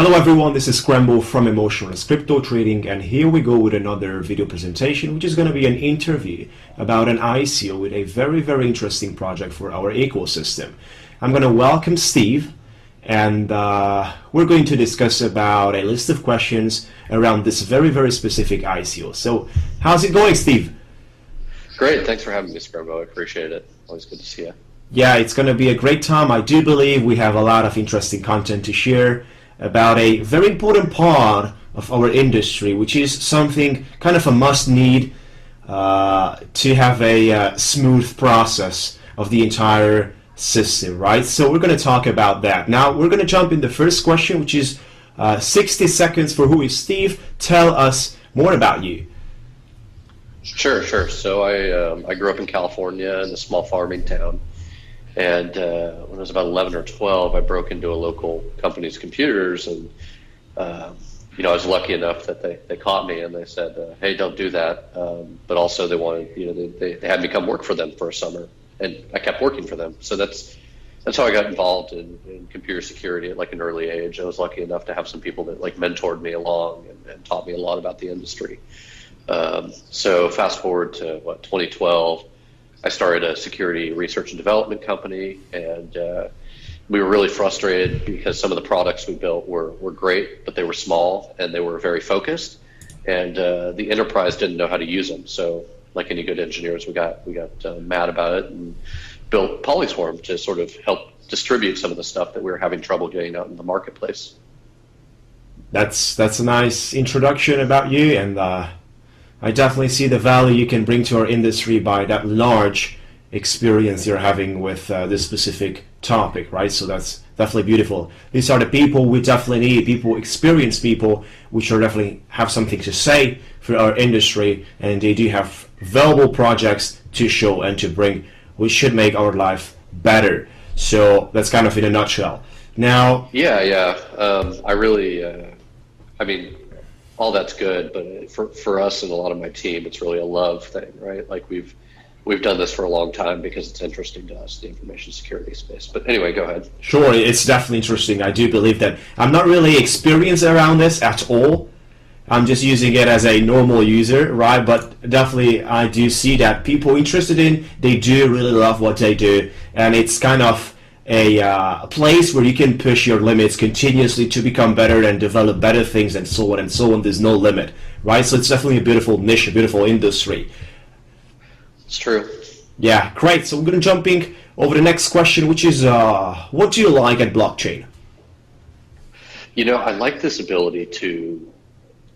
Hello everyone, this is Scrembo from Emotional Crypto Trading, and here we go with another video presentation, which is going to be an interview about an ICO with a very interesting project for our ecosystem. I'm going to welcome Steve, and we're going to discuss about a list of questions around this very specific ICO. So how's it going, Steve? Great, thanks for having me, Scrembo. I appreciate it. Always good to see you. Yeah, it's going to be a great time. I do believe we have a lot of interesting content to share about a very important part of our industry, which is something kind of a must-need to have a smooth process of the entire system, right? So we're going to talk about that. Now we're going to jump in the first question, which is 60 seconds for who is Steve. Tell us more about you. Sure. So I grew up in California in a small farming town. And when I was about 11 or 12, I broke into a local company's computers, and I was lucky enough that they caught me and they said, "Hey, don't do that." But also, they wanted, they had me come work for them for a summer, and I kept working for them. So that's how I got involved in computer security at like an early age. I was lucky enough to have some people that like mentored me along and taught me a lot about the industry. So fast forward to 2012. I started a security research and development company, and we were really frustrated because some of the products we built were great, but they were small and they were very focused, and the enterprise didn't know how to use them. So, like any good engineers, we got mad about it and built Polyswarm to sort of help distribute some of the stuff that we were having trouble getting out in the marketplace. That's a nice introduction about you, and I definitely see the value you can bring to our industry by that large experience you're having with this specific topic, right? So that's definitely beautiful. These are the people we definitely need, experienced people, which are definitely have something to say for our industry, and they do have valuable projects to show and to bring, which should make our life better. So that's kind of in a nutshell. Now, I really, all that's good, but for us and a lot of my team, it's really a love thing, right? Like we've done this for a long time because it's interesting to us, the information security space. But anyway, go ahead. Sure, it's definitely interesting. I do believe that I'm not really experienced around this at all. I'm just using it as a normal user, right? But definitely I do see that people interested in, they do really love what they do, and it's kind of a place where you can push your limits continuously to become better and develop better things and so on and so on. There's no limit, right? So it's definitely a beautiful niche, a beautiful industry. It's true. Yeah, great. So we're going to jumping over the next question, which is what do you like at blockchain? I like this ability to,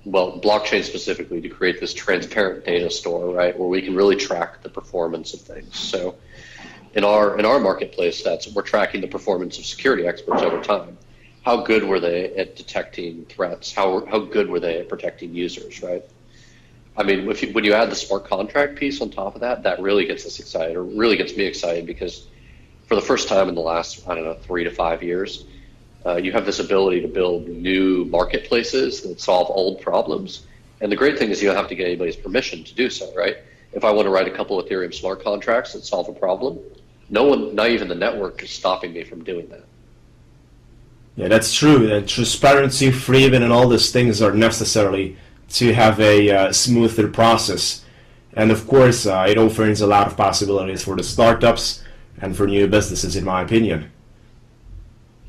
blockchain specifically, to create this transparent data store, right, where we can really track the performance of things. So in our marketplace, we're tracking the performance of security experts over time. How good were they at detecting threats? How good were they at protecting users, right? I mean, when you add the smart contract piece on top of that, that really gets us excited, or really gets me excited, because for the first time in the last, 3 to 5 years, you have this ability to build new marketplaces that solve old problems. And the great thing is you don't have to get anybody's permission to do so, right? If I want to write a couple of Ethereum smart contracts that solve a problem, no one, not even the network, is stopping me from doing that. Yeah, that's true. Transparency, freedom, and all these things are necessary to have a smoother process. And of course, it opens a lot of possibilities for the startups and for new businesses, in my opinion.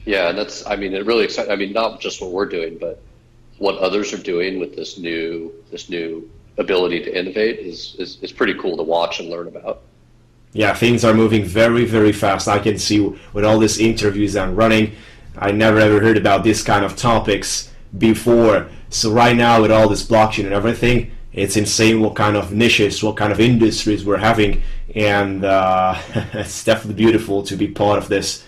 Yeah, and it really excites. Not just what we're doing, but what others are doing with this new ability to innovate is pretty cool to watch and learn about. Yeah, things are moving very fast. I can see with all these interviews I'm running, I never ever heard about this kind of topics before. So right now with all this blockchain and everything, it's insane what kind of niches, what kind of industries we're having, and it's definitely beautiful to be part of this.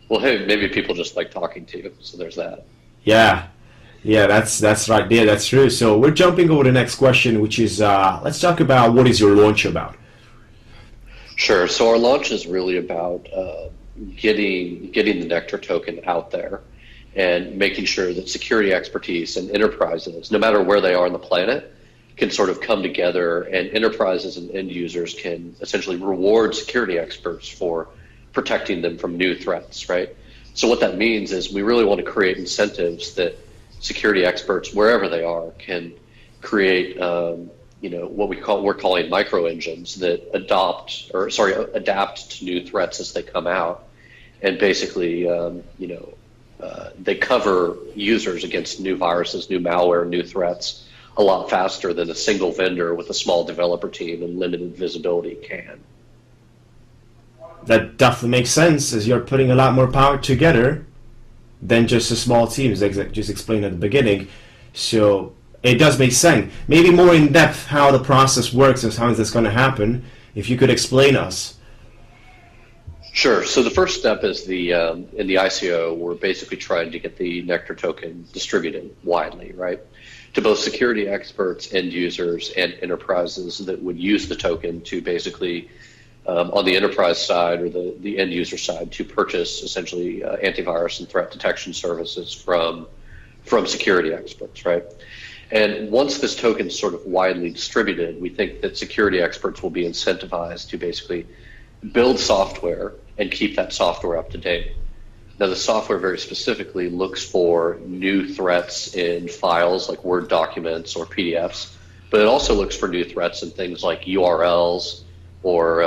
Well, hey, maybe people just like talking to you, so there's that. Yeah, that's right there. That's true. So we're jumping over the next question, which is let's talk about what is your launch about. Sure. So our launch is really about getting the Nectar token out there and making sure that security expertise and enterprises, no matter where they are on the planet, can sort of come together, and enterprises and end users can essentially reward security experts for protecting them from new threats, right? So what that means is we really want to create incentives that security experts, wherever they are, can create, what we're calling micro engines that adapt to new threats as they come out, and basically, they cover users against new viruses, new malware, new threats a lot faster than a single vendor with a small developer team and limited visibility can. That definitely makes sense, as you're putting a lot more power together than just a small team, as I just explained at the beginning. So it does make sense. Maybe more in depth how the process works and how this going to happen, if you could explain us. Sure. So the first step is in the ICO, we're basically trying to get the Nectar token distributed widely, right? To both security experts, end users, and enterprises that would use the token to basically, on the enterprise side or the end user side, to purchase essentially antivirus and threat detection services from security experts, right? And once this token is sort of widely distributed, we think that security experts will be incentivized to basically build software and keep that software up to date. Now, the software very specifically looks for new threats in files like Word documents or PDFs, but it also looks for new threats in things like URLs or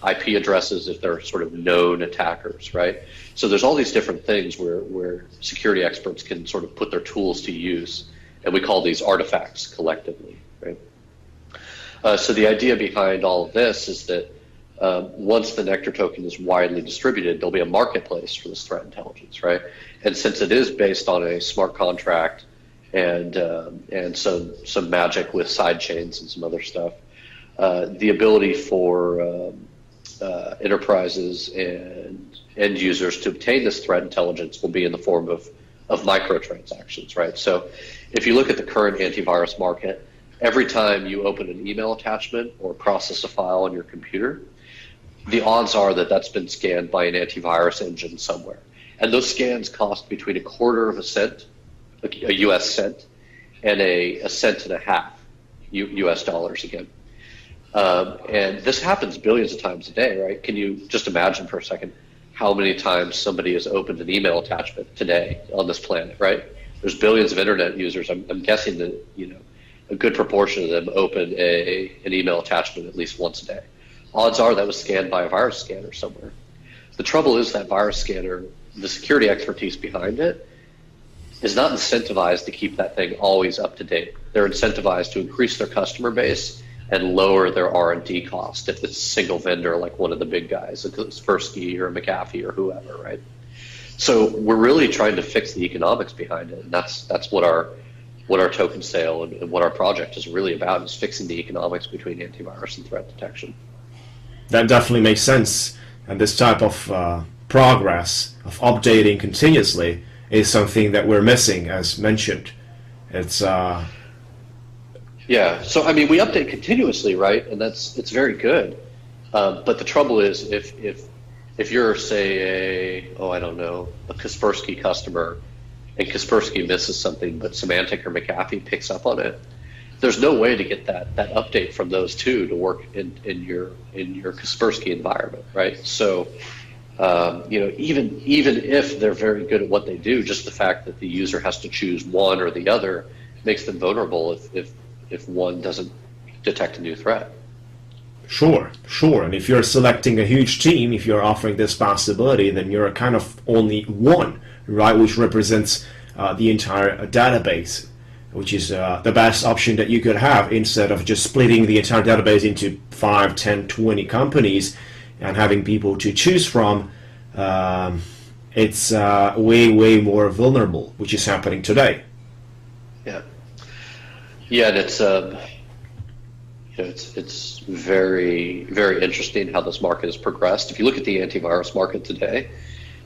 IP addresses if they're sort of known attackers, right? So there's all these different things where security experts can sort of put their tools to use, and we call these artifacts collectively, right? So the idea behind all of this is that once the Nectar token is widely distributed, there'll be a marketplace for this threat intelligence, right? And since it is based on a smart contract and some magic with side chains and some other stuff, the ability for enterprises and end users to obtain this threat intelligence will be in the form of microtransactions, right? So if you look at the current antivirus market, every time you open an email attachment or process a file on your computer, the odds are that that's been scanned by an antivirus engine somewhere. And those scans cost between a quarter of a cent, a US cent, and a cent and a half, US dollars again. And this happens billions of times a day, right? Can you just imagine for a second how many times somebody has opened an email attachment today on this planet, right? There's billions of internet users. I'm guessing that, a good proportion of them open an email attachment at least once a day. Odds are that was scanned by a virus scanner somewhere. The trouble is that virus scanner, the security expertise behind it, is not incentivized to keep that thing always up to date. They're incentivized to increase their customer base and lower their R&D cost if it's a single vendor like one of the big guys, like a Kaspersky or a McAfee or whoever, right? So we're really trying to fix the economics behind it, and that's what our token sale and what our project is really about, is fixing the economics between antivirus and threat detection. That definitely makes sense, and this type of progress of updating continuously is something that we're missing, as mentioned. It's yeah. So I mean, we update continuously, right? And it's very good. But the trouble is, if you're, say, a Kaspersky customer, and Kaspersky misses something, but Symantec or McAfee picks up on it, there's no way to get that update from those two to work in your Kaspersky environment, right? So, even if they're very good at what they do, just the fact that the user has to choose one or the other makes them vulnerable if one doesn't detect a new threat. Sure. And if you're selecting a huge team, if you're offering this possibility, then you're kind of only one, right, which represents the entire database, which is the best option that you could have, instead of just splitting the entire database into 5, 10, 20 companies and having people to choose from. It's way more vulnerable, which is happening today. Yeah, and it's very, very interesting how this market has progressed. If you look at the antivirus market today,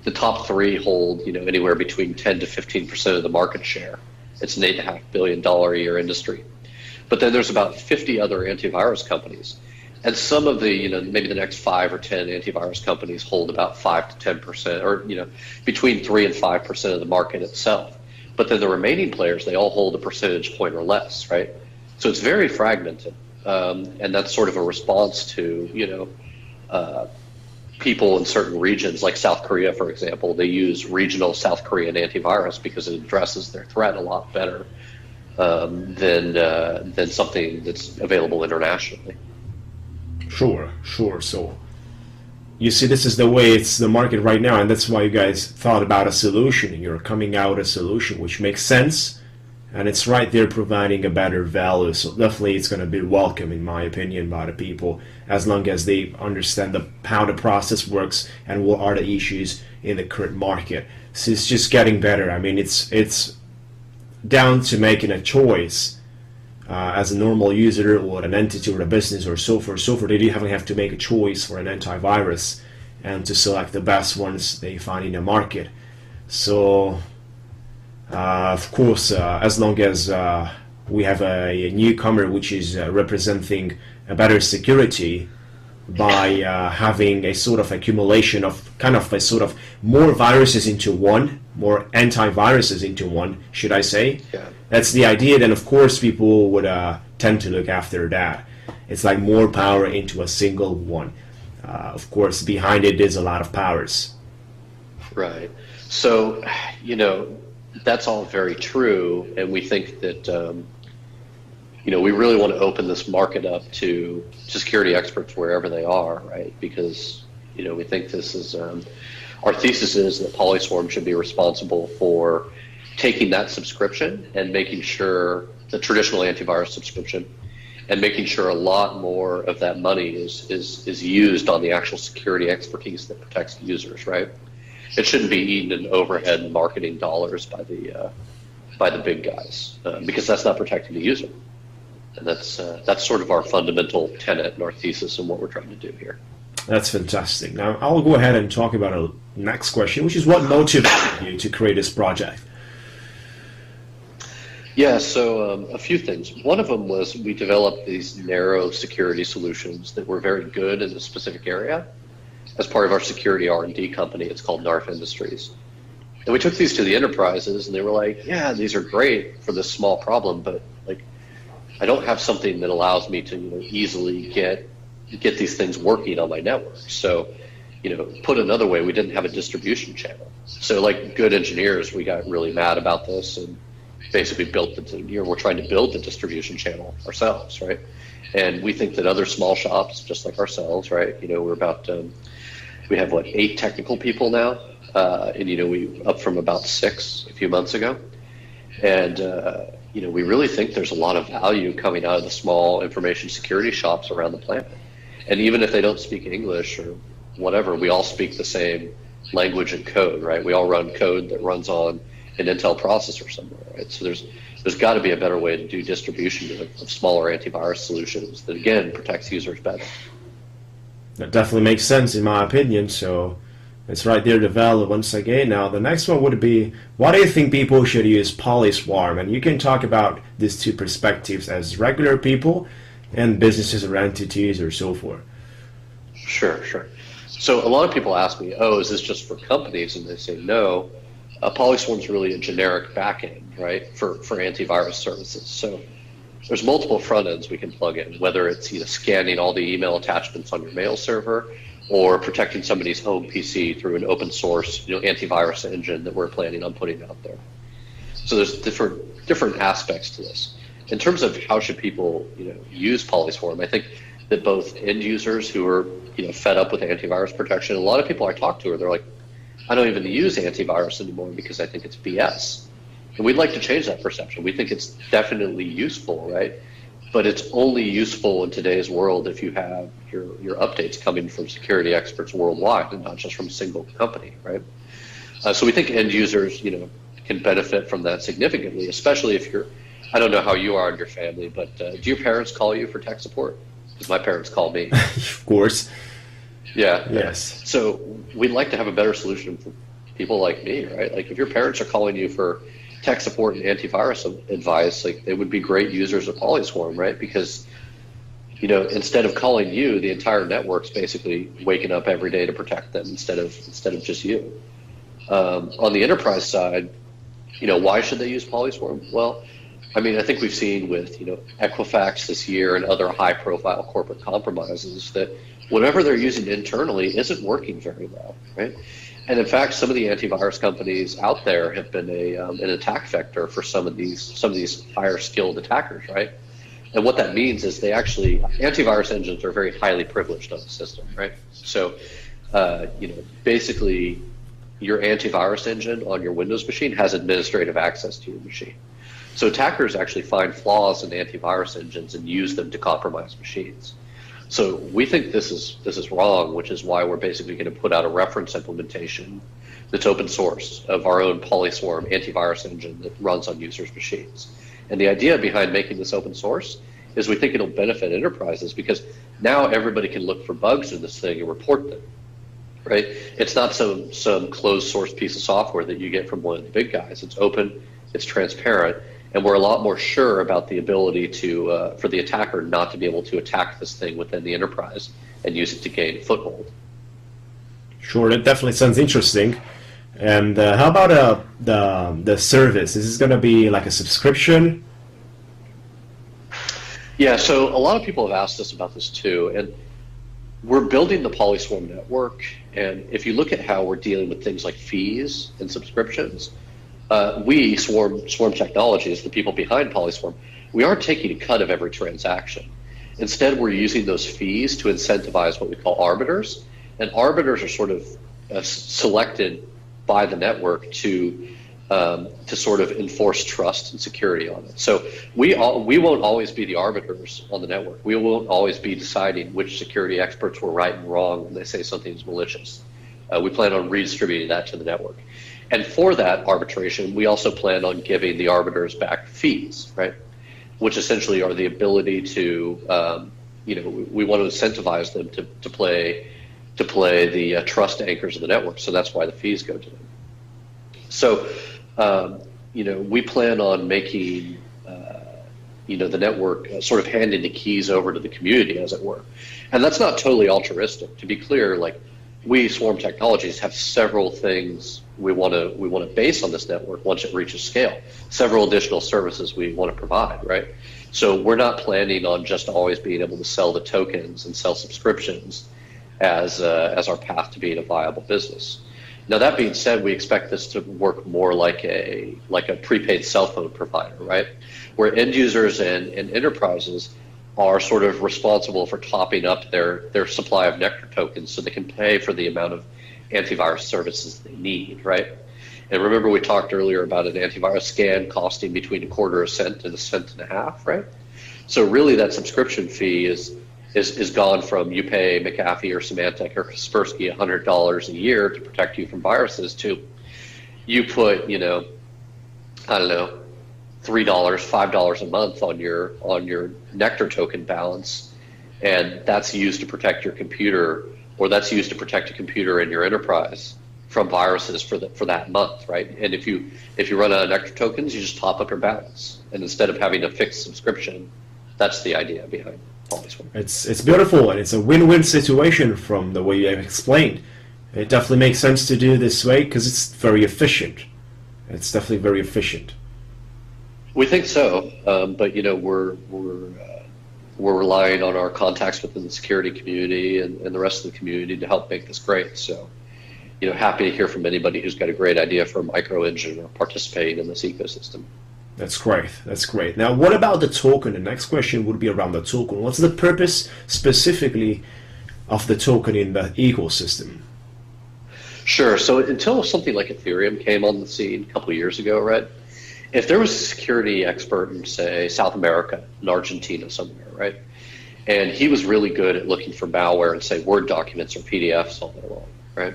the top three hold anywhere between 10 to 15% of the market share. It's an $8.5 billion a year industry. But then there's about 50 other antivirus companies. And some of the, maybe the next 5 or 10 antivirus companies hold about 5 to 10%, or, between 3 and 5% of the market itself. But then the remaining players, they all hold a percentage point or less, right? So it's very fragmented. And that's sort of a response to, people in certain regions, like South Korea, for example, they use regional South Korean antivirus because it addresses their threat a lot better than something that's available internationally. Sure, sure. So you see, this is the way it's the market right now, and that's why you guys thought about a solution. You're coming out a solution which makes sense, and it's right there providing a better value. So definitely it's going to be welcome, in my opinion, by the people, as long as they understand how the process works and what are the issues in the current market. So it's just getting better. I mean, it's down to making a choice as a normal user or an entity or a business or so forth. They do have to make a choice for an antivirus and to select the best ones they find in the market. So of course, as long as we have a newcomer which is representing a better security by having a sort of accumulation of kind of a sort of more viruses into one, more antiviruses into one, should I say? Yeah. That's the idea. Then of course people would tend to look after that. It's like more power into a single one. Of course, behind it is a lot of powers. Right. So, that's all very true, and we think that we really want to open this market up to security experts wherever they are, right? Because we think this is our thesis is that Polyswarm should be responsible for taking that subscription and making sure the traditional antivirus subscription and making sure a lot more of that money is used on the actual security expertise that protects users, right? It shouldn't be eaten in overhead marketing dollars by the big guys because that's not protecting the user, and that's sort of our fundamental tenet and our thesis and what we're trying to do here. That's fantastic. Now I'll go ahead and talk about a next question, which is what motivated you to create this project? Yeah, so a few things. One of them was we developed these narrow security solutions that were very good in a specific area. As part of our security R&D company, it's called NARF Industries. And we took these to the enterprises, and they were like, yeah, these are great for this small problem, but I don't have something that allows me to easily get these things working on my network. So, put another way, we didn't have a distribution channel. So like good engineers, we got really mad about this and basically we're trying to build the distribution channel ourselves, right? And we think that other small shops, just like ourselves, right? We're about, we have 8 technical people now, and we up from about 6 a few months ago. And we really think there's a lot of value coming out of the small information security shops around the planet. And even if they don't speak English or whatever, we all speak the same language and code, right? We all run code that runs on an Intel processor somewhere, right? So there's got to be a better way to do distribution of smaller antivirus solutions that, again, protects users better. That definitely makes sense in my opinion, so it's right there, the value once again. Now the next one would be, why do you think people should use Polyswarm? And you can talk about these two perspectives as regular people and businesses or entities or so forth. Sure. So a lot of people ask me, is this just for companies? And they say, no, Polyswarm is really a generic backend, right, for antivirus services. So there's multiple front ends we can plug in, whether it's scanning all the email attachments on your mail server or protecting somebody's home PC through an open source antivirus engine that we're planning on putting out there. So there's different aspects to this. In terms of how should people use Polyswarm, I think that both end users who are fed up with antivirus protection, a lot of people I talk to they're like, I don't even use antivirus anymore because I think it's BS. And we'd like to change that perception. We think it's definitely useful, right? But it's only useful in today's world if you have your updates coming from security experts worldwide and not just from a single company, right? So we think end users, can benefit from that significantly, especially if I don't know how you are in your family, but do your parents call you for tech support? Because my parents call me. Of course. Yeah. Yes. So we'd like to have a better solution for people like me, right? Like if your parents are calling you for tech support and antivirus advice, they would be great users of Polyswarm, right? Because, instead of calling you, the entire network's basically waking up every day to protect them instead of just you. On the enterprise side, why should they use Polyswarm? Well, I mean, I think we've seen with, Equifax this year and other high-profile corporate compromises that whatever they're using internally isn't working very well, right? And in fact, some of the antivirus companies out there have been an attack vector for some of these higher skilled attackers, right? And what that means is antivirus engines are very highly privileged on the system, right? So, basically, your antivirus engine on your Windows machine has administrative access to your machine. So attackers actually find flaws in antivirus engines and use them to compromise machines. So we think this is wrong, which is why we're basically going to put out a reference implementation that's open source of our own Polyswarm antivirus engine that runs on users' machines. And the idea behind making this open source is we think it'll benefit enterprises because now everybody can look for bugs in this thing and report them, right? It's not some closed source piece of software that you get from one of the big guys. It's open, it's transparent, and we're a lot more sure about the ability for the attacker not to be able to attack this thing within the enterprise and use it to gain foothold. Sure, that definitely sounds interesting. And how about the service? Is this going to be like a subscription? Yeah, so a lot of people have asked us about this too, and we're building the Polyswarm network, and if you look at how we're dealing with things like fees and subscriptions, we, Swarm Technologies, the people behind Polyswarm, we aren't taking a cut of every transaction. Instead, we're using those fees to incentivize what we call arbiters, and arbiters are sort of selected by the network to sort of enforce trust and security on it. So we won't always be the arbiters on the network. We won't always be deciding which security experts were right and wrong when they say something's malicious. We plan on redistributing that to the network. And for that arbitration, we also plan on giving the arbiters back fees, right? Which essentially are the ability to, we want to incentivize them to play the trust anchors of the network. So that's why the fees go to them. So, we plan on making, the network sort of handing the keys over to the community, as it were. And that's not totally altruistic. To be clear, like we, Swarm Technologies, have several things we want to base on this network once it reaches scale. Several additional services we want to provide, right? So we're not planning on just always being able to sell the tokens and sell subscriptions as our path to being a viable business. Now, that being said, we expect this to work more like a prepaid cell phone provider, right? Where end users and enterprises are sort of responsible for topping up their supply of Nectar tokens so they can pay for the amount of antivirus services they need, right? And remember we talked earlier about an antivirus scan costing between a quarter of a cent and a cent and a half, right? So really that subscription fee is gone from you pay McAfee or Symantec or Kaspersky $100 a year to protect you from viruses to you put, $3, $5 a month on your Nectar token balance, and that's used to protect your computer, or that's used to protect a computer in your enterprise from viruses for that month, right? And if you run out of Nectar tokens, you just top up your balance, and instead of having a fixed subscription, that's the idea behind Polyswarm. It's beautiful, and it's a win-win situation from the way you have explained. It definitely makes sense to do this way because it's very efficient. It's definitely very efficient. We think so, but we're relying on our contacts within the security community and the rest of the community to help make this great. So, happy to hear from anybody who's got a great idea for a micro engine or participating in this ecosystem. That's great. That's great. Now, what about the token? The next question would be around the token. What's the purpose specifically of the token in the ecosystem? Sure. So until something like Ethereum came on the scene a couple of years ago, right? If there was a security expert in, say, South America, in Argentina somewhere, right? And he was really good at looking for malware and, say, Word documents or PDFs all day long, right?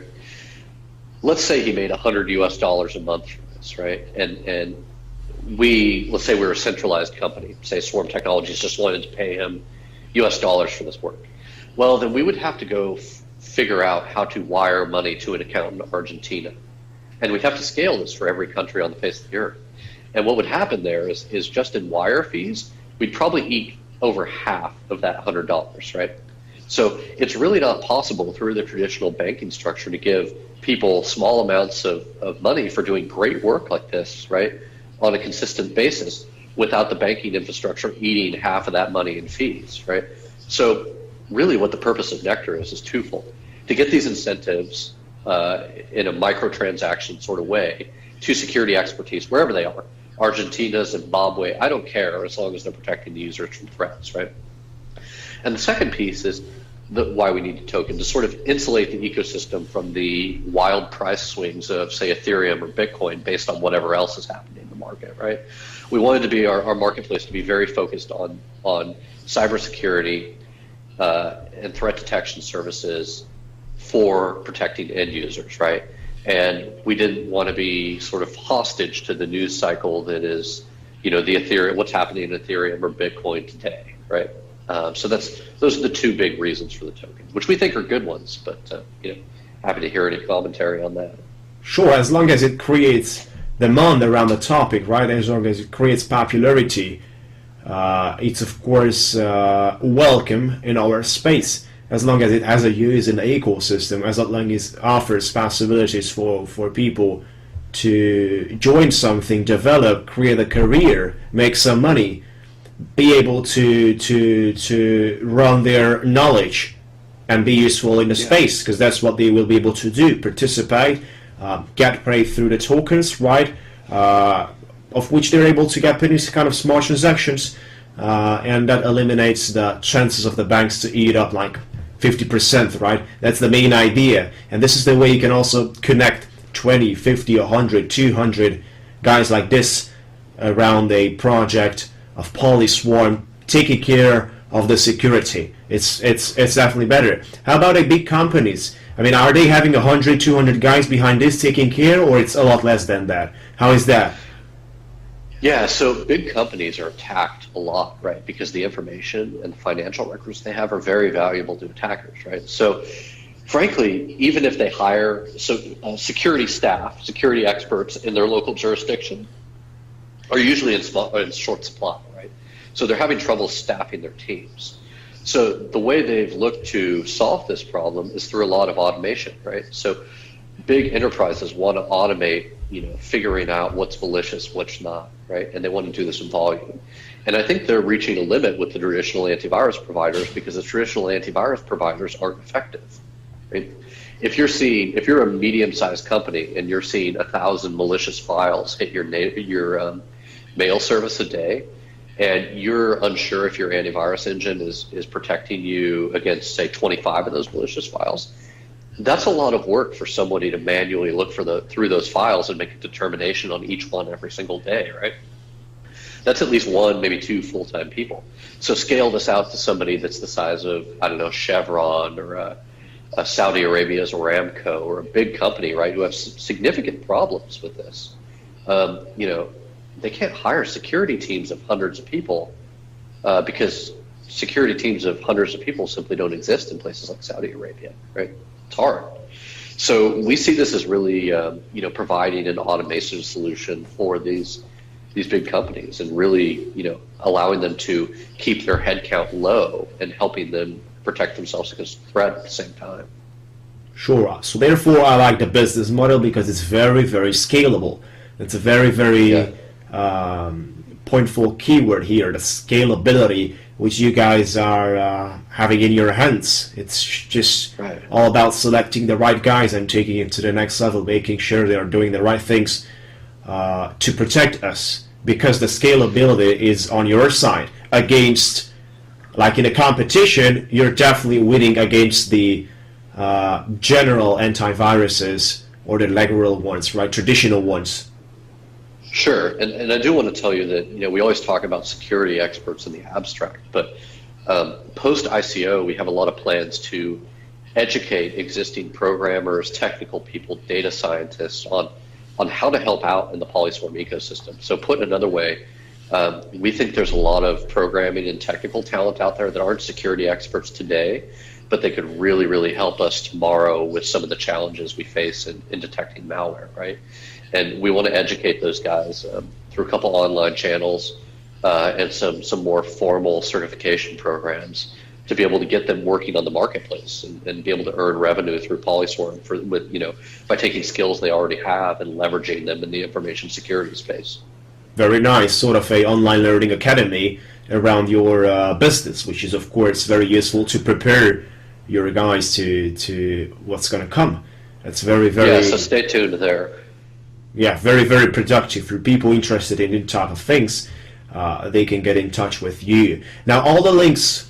Let's say he made $100 a month from this, right? And let's say we're a centralized company, say Swarm Technologies just wanted to pay him US dollars for this work. Well, then we would have to go figure out how to wire money to an account in Argentina. And we'd have to scale this for every country on the face of the earth. And what would happen there is just in wire fees, we'd probably eat over half of that $100, right? So it's really not possible through the traditional banking structure to give people small amounts of money for doing great work like this, right, on a consistent basis without the banking infrastructure eating half of that money in fees, right? So really what the purpose of Nectar is twofold. To get these incentives in a microtransaction sort of way to security expertise, wherever they are, Argentina, Zimbabwe, I don't care as long as they're protecting the users from threats, right? And the second piece is why we need a token, to sort of insulate the ecosystem from the wild price swings of, say, Ethereum or Bitcoin based on whatever else is happening in the market, right? We wanted to be our marketplace to be very focused on cybersecurity and threat detection services for protecting end users, right? And we didn't want to be sort of hostage to the news cycle that is, the Ethereum, what's happening in Ethereum or Bitcoin today, right? So those are the two big reasons for the token, which we think are good ones, but happy to hear any commentary on that. Sure, as long as it creates demand around the topic, right? As long as it creates popularity, it's of course welcome in our space. As long as it has a use in the ecosystem, as long as it offers possibilities for people to join something, develop, create a career, make some money, be able to run their knowledge and be useful in the space, because that's what they will be able to do, participate, get paid through the tokens, right, of which they're able to get any kind of smart transactions, and that eliminates the chances of the banks to eat up like 50%, right? That's the main idea. And this is the way you can also connect 20, 50, 100, 200 guys like this around a project of Polyswarm, taking care of the security. It's definitely better. How about the big companies? I mean, are they having 100, 200 guys behind this taking care, or it's a lot less than that? How is that? Yeah, so big companies are attacked a lot, right? Because the information and financial records they have are very valuable to attackers, right? So frankly, even if they hire security staff, security experts in their local jurisdiction, are usually in short supply, right? So they're having trouble staffing their teams. So the way they've looked to solve this problem is through a lot of automation, right? So big enterprises want to automate, figuring out what's malicious, what's not, right? And they want to do this in volume. And I think they're reaching a limit with the traditional antivirus providers because the traditional antivirus providers aren't effective, right? If you're a medium-sized company and you're seeing 1,000 malicious files hit your mail service a day, and you're unsure if your antivirus engine is protecting you against, say, 25 of those malicious files, that's a lot of work for somebody to manually look through those files and make a determination on each one every single day, right? That's at least one, maybe two full-time people. So scale this out to somebody that's the size of, I don't know, Chevron or a Saudi Arabia's Aramco or a big company, right, who have significant problems with this. They can't hire security teams of hundreds of people because security teams of hundreds of people simply don't exist in places like Saudi Arabia, right? It's hard. So we see this as really, providing an automation solution for these big companies and really, allowing them to keep their headcount low and helping them protect themselves against threat at the same time. Sure. So therefore, I like the business model because it's very, very scalable. It's a very, very pointful keyword here, the scalability, which you guys are having in your hands. It's just all about selecting the right guys and taking it to the next level, making sure they are doing the right things to protect us, because the scalability is on your side. Against, like in a competition, you're definitely winning against the general antiviruses or the legal ones, right? Traditional ones. Sure, and I do want to tell you that we always talk about security experts in the abstract, but post ICO we have a lot of plans to educate existing programmers, technical people, data scientists on how to help out in the Polyswarm ecosystem. So put another way, we think there's a lot of programming and technical talent out there that aren't security experts today, but they could really, really help us tomorrow with some of the challenges we face in detecting malware, right? And we want to educate those guys through a couple online channels and some more formal certification programs to be able to get them working on the marketplace and be able to earn revenue through Polyswarm by taking skills they already have and leveraging them in the information security space. Very nice, sort of a online learning academy around your business, which is of course very useful to prepare your guys to what's going to come. That's very Yeah, so stay tuned there. yeah, very productive for people interested in this type of things. They can get in touch with you. Now, all the links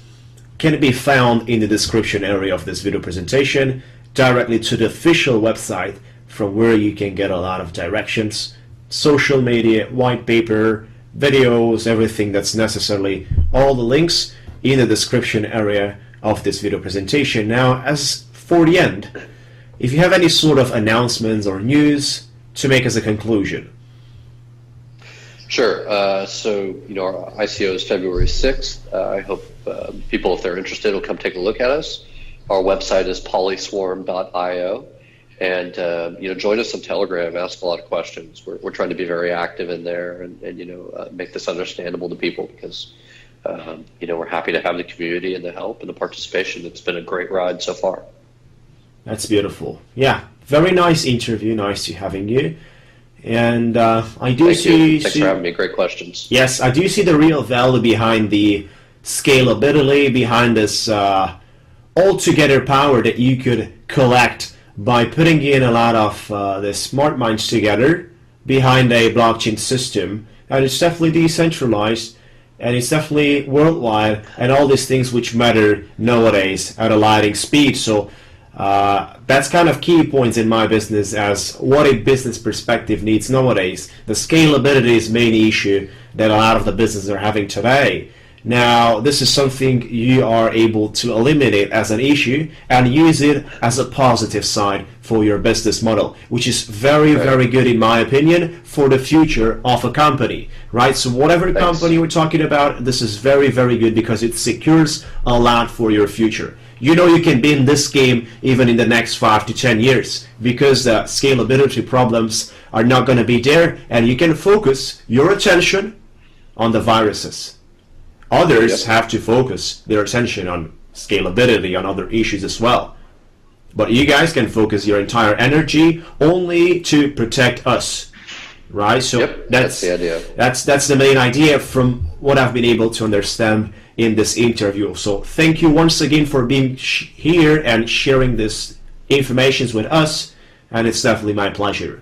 can be found in the description area of this video presentation, directly to the official website, from where you can get a lot of directions, social media, white paper, videos, everything that's necessary, all the links in the description area of this video presentation. Now, as for the end, if you have any sort of announcements or news to make as a conclusion. Sure. So, our ICO is February 6th. I hope people, if they're interested, will come take a look at us. Our website is polyswarm.io. And, join us on Telegram, ask a lot of questions. We're trying to be very active in there and make this understandable to people because, we're happy to have the community and the help and the participation. It's been a great ride so far. That's beautiful. Yeah, very nice interview. Nice to having you. And I do Thanks for having me. Great questions. Yes, I do see the real value behind the scalability, behind this altogether power that you could collect by putting in a lot of the smart minds together behind a blockchain system. And it's definitely decentralized, and it's definitely worldwide, and all these things which matter nowadays at a lightning speed. So that's kind of key points in my business as what a business perspective needs nowadays. The scalability is main issue that a lot of the businesses are having today. Now, this is something you are able to eliminate as an issue and use it as a positive side for your business model, which is very good in my opinion for the future of a company, right? So whatever company we're talking about, this is very good because it secures a lot for your future. You can be in this game even in the next 5 to 10 years because the scalability problems are not going to be there, and you can focus your attention on the viruses. Others have to focus their attention on scalability, on other issues as well. But you guys can focus your entire energy only to protect us, right? So that's the idea. That's the main idea from what I've been able to understand in this interview. So thank you once again for being here and sharing this information with us, and it's definitely my pleasure.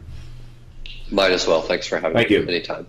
Mine as well. Thanks for having me. Thank you. Anytime.